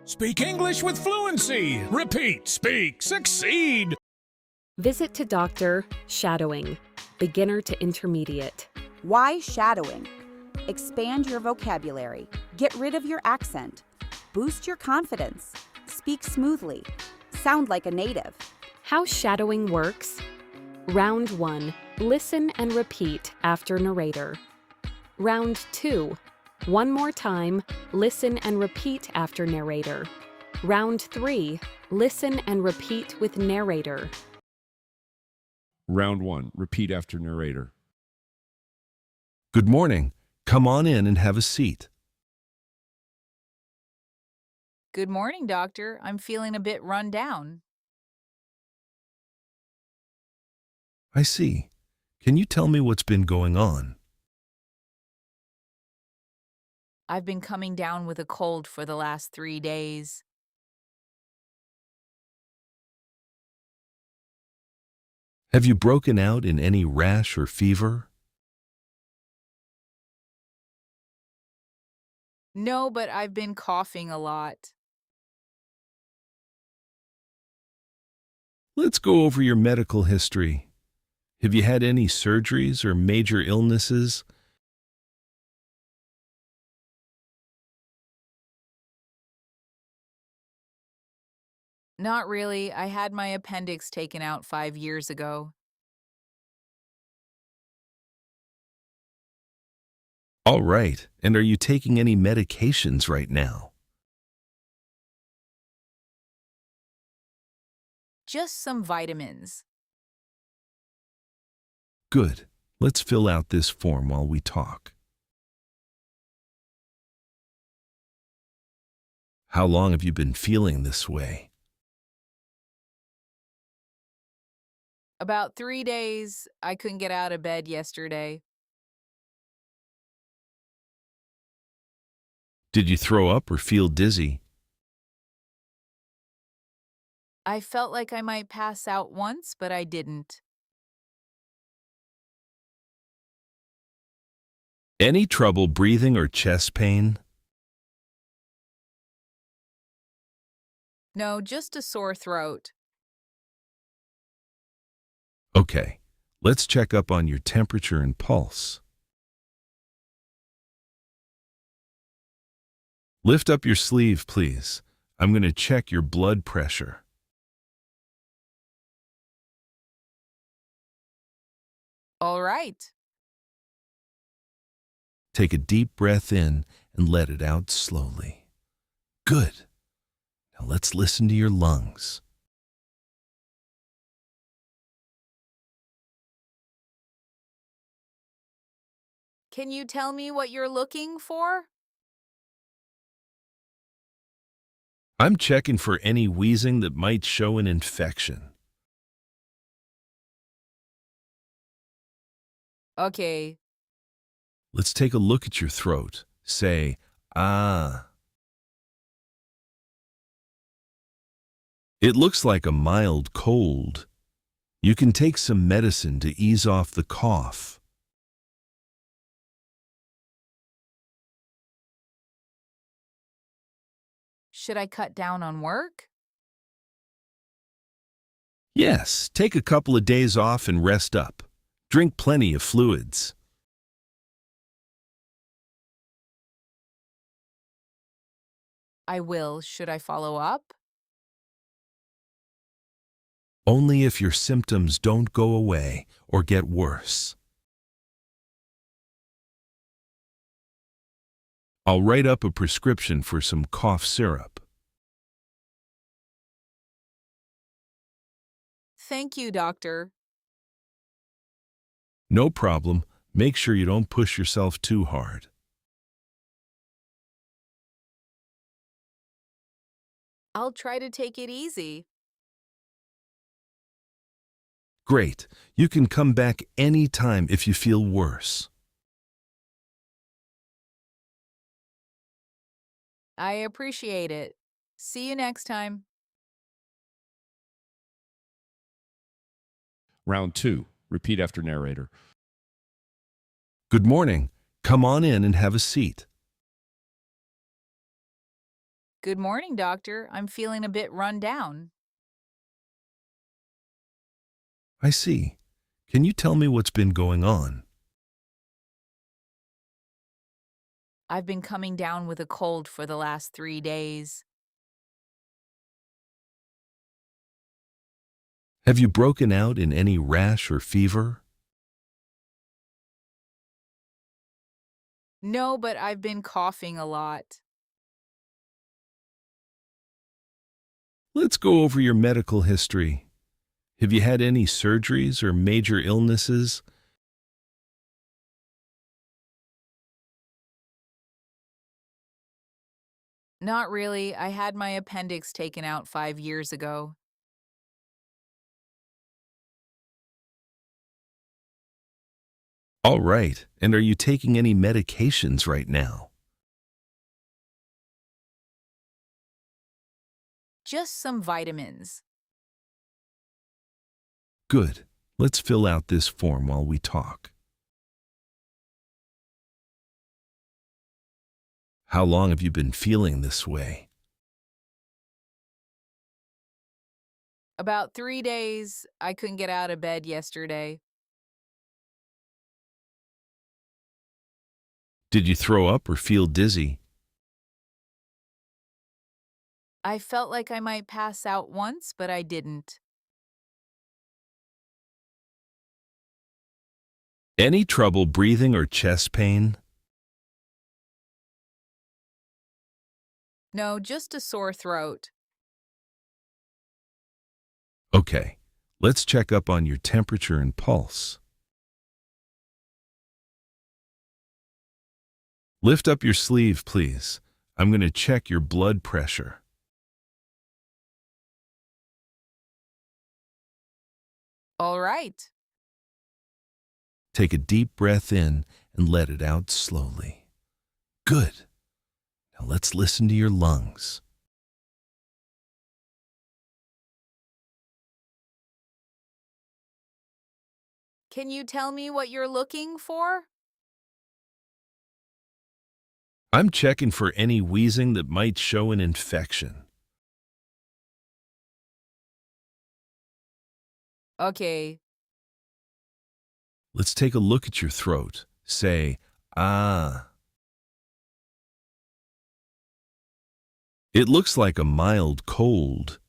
Speak English with fluency. Repeat, speak, succeed. Visit to doctor, shadowing, beginner to intermediate. Why shadowing? Expand your vocabulary. Get rid of your accent. Boost your confidence. Speak smoothly. Sound like a native. How shadowing works? Round 1. Listen and repeat after narrator. Round 2. One more time, listen and repeat after narrator. Round 3. Listen and repeat with narrator. Round 1. Repeat after narrator. Good morning. Come on in and have a seat. Good morning, doctor. I'm feeling a bit run down. I see. Can you tell me what's been going on? I've been coming down with a cold for the last 3 days. Have you broken out in any rash or fever? No, but I've been coughing a lot. Let's go over your medical history. Have you had any surgeries or major illnesses? Not really. I had my appendix taken out 5 years ago. All right. And are you taking any medications right now? Just some vitamins. Good. Let's fill out this form while we talk. How long have you been feeling this way? About 3 days. I couldn't get out of bed yesterday. Did you throw up or feel dizzy? I felt like I might pass out once, but I didn't. Any trouble breathing or chest pain? No, just a sore throat. Okay, let's check up on your temperature and pulse. Lift up your sleeve, please. I'm going to check your blood pressure. All right. Take a deep breath in and let it out slowly. Good. Now let's listen to your lungs. Can you tell me what you're looking for? I'm checking for any wheezing that might show an infection. Okay. Let's take a look at your throat. Say, ah. It looks like a mild cold. You can take some medicine to ease off the cough. Should I cut down on work? Yes, take a couple of days off and rest up. Drink plenty of fluids. I will. Should I follow up? Only if your symptoms don't go away or get worse. I'll write up a prescription for some cough syrup. Thank you, doctor. No problem. Make sure you don't push yourself too hard. I'll try to take it easy. Great. You can come back anytime if you feel worse. I appreciate it. See you next time. Round 2. Repeat after narrator. Good morning. Come on in and have a seat. Good morning, doctor. I'm feeling a bit run down. I see. Can you tell me what's been going on? I've been coming down with a cold for the last 3 days. Have you broken out in any rash or fever? No, but I've been coughing a lot. Let's go over your medical history. Have you had any surgeries or major illnesses? Not really. I had my appendix taken out 5 years ago. All right. And are you taking any medications right now? Just some vitamins. Good. Let's fill out this form while we talk. How long have you been feeling this way? About 3 days. I couldn't get out of bed yesterday. Did you throw up or feel dizzy? I felt like I might pass out once, but I didn't. Any trouble breathing or chest pain? No, just a sore throat. Okay. Let's check up on your temperature and pulse. Lift up your sleeve, please. I'm going to check your blood pressure. All right. Take a deep breath in and let it out slowly. Good. Now let's listen to your lungs. Can you tell me what you're looking for? I'm checking for any wheezing that might show an infection. Okay. Let's take a look at your throat. Say, ah. It looks like a mild cold.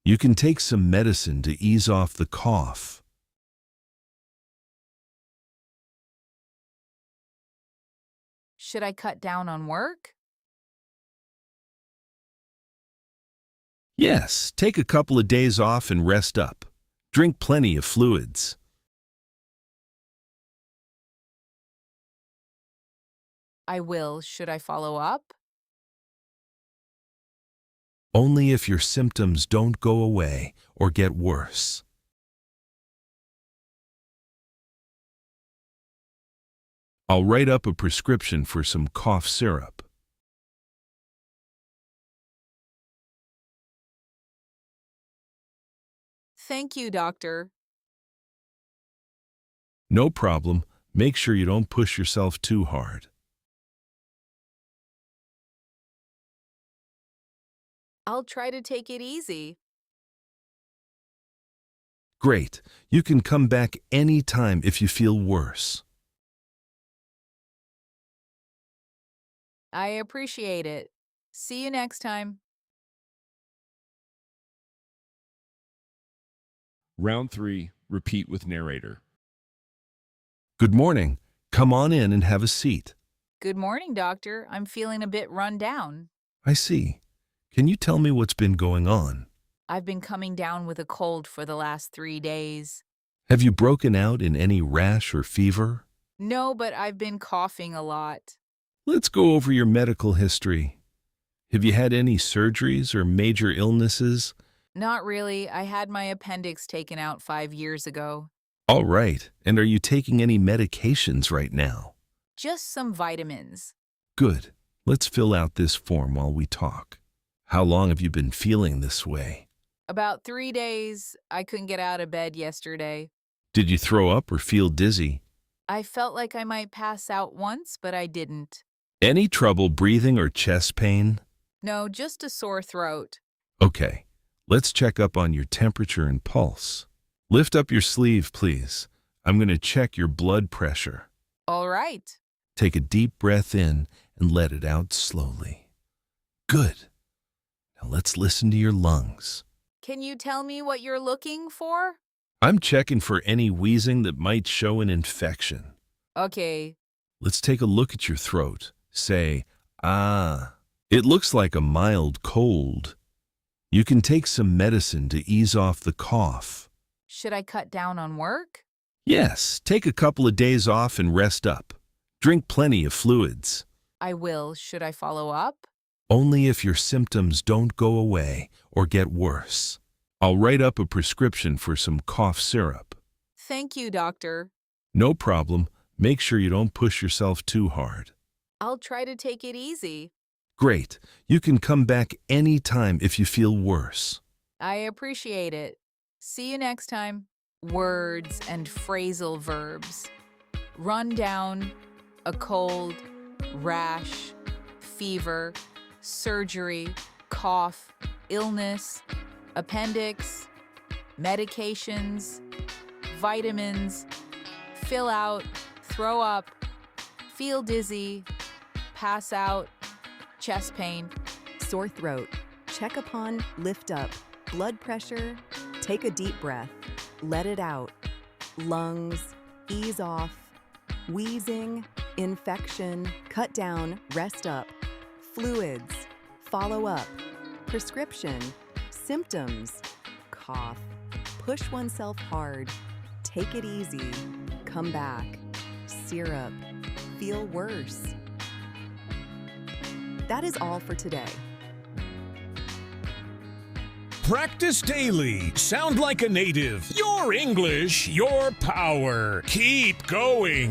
You can take some medicine to ease off the cough. Should I cut down on work? Yes, take a couple of days off and rest up. Drink plenty of fluids. I will. Should I follow up? Only if your symptoms don't go away or get worse. I'll write up a prescription for some cough syrup. Thank you, doctor. No problem. Make sure you don't push yourself too hard. I'll try to take it easy. Great. You can come back anytime if you feel worse. I appreciate it. See you next time. Round 3, repeat with narrator. Good morning. Come on in and have a seat. Good morning, doctor. I'm feeling a bit run down. I see. Can you tell me what's been going on? I've been coming down with a cold for the last 3 days. Have you broken out in any rash or fever? No, but I've been coughing a lot. Let's go over your medical history. Have you had any surgeries or major illnesses? Not really. I had my appendix taken out 5 years ago. All right. And are you taking any medications right now? Just some vitamins. Good. Let's fill out this form while we talk. How long have you been feeling this way? About 3 days. I couldn't get out of bed yesterday. Did you throw up or feel dizzy? I felt like I might pass out once, but I didn't. Any trouble breathing or chest pain? No, just a sore throat. Okay, let's check up on your temperature and pulse. Lift up your sleeve, please. I'm going to check your blood pressure. All right. Take a deep breath in and let it out slowly. Good. Now let's listen to your lungs. Can you tell me what you're looking for? I'm checking for any wheezing that might show an infection. Okay. Let's take a look at your throat. Say, ah. It looks like a mild cold. You can take some medicine to ease off the cough. Should I cut down on work? Yes, take a couple of days off and rest up. Drink plenty of fluids. I will. Should I follow up? Only if your symptoms don't go away or get worse. I'll write up a prescription for some cough syrup. Thank you, doctor. No problem. Make sure you don't push yourself too hard. I'll try to take it easy. Great. You can come back anytime if you feel worse. I appreciate it. See you next time. Words and phrasal verbs. Run down, a cold, rash, fever, surgery, cough, illness, appendix, medications, vitamins, fill out, throw up, feel dizzy, pass out, chest pain. Sore throat. Check upon, lift up. Blood pressure. Take a deep breath. Let it out. Lungs. Ease off. Wheezing. Infection. Cut down. Rest up. Fluids. Follow up. Prescription. Symptoms. Cough. Push oneself hard. Take it easy. Come back. Syrup. Feel worse. That is all for today. Practice daily. Sound like a native. Your English, your power. Keep going.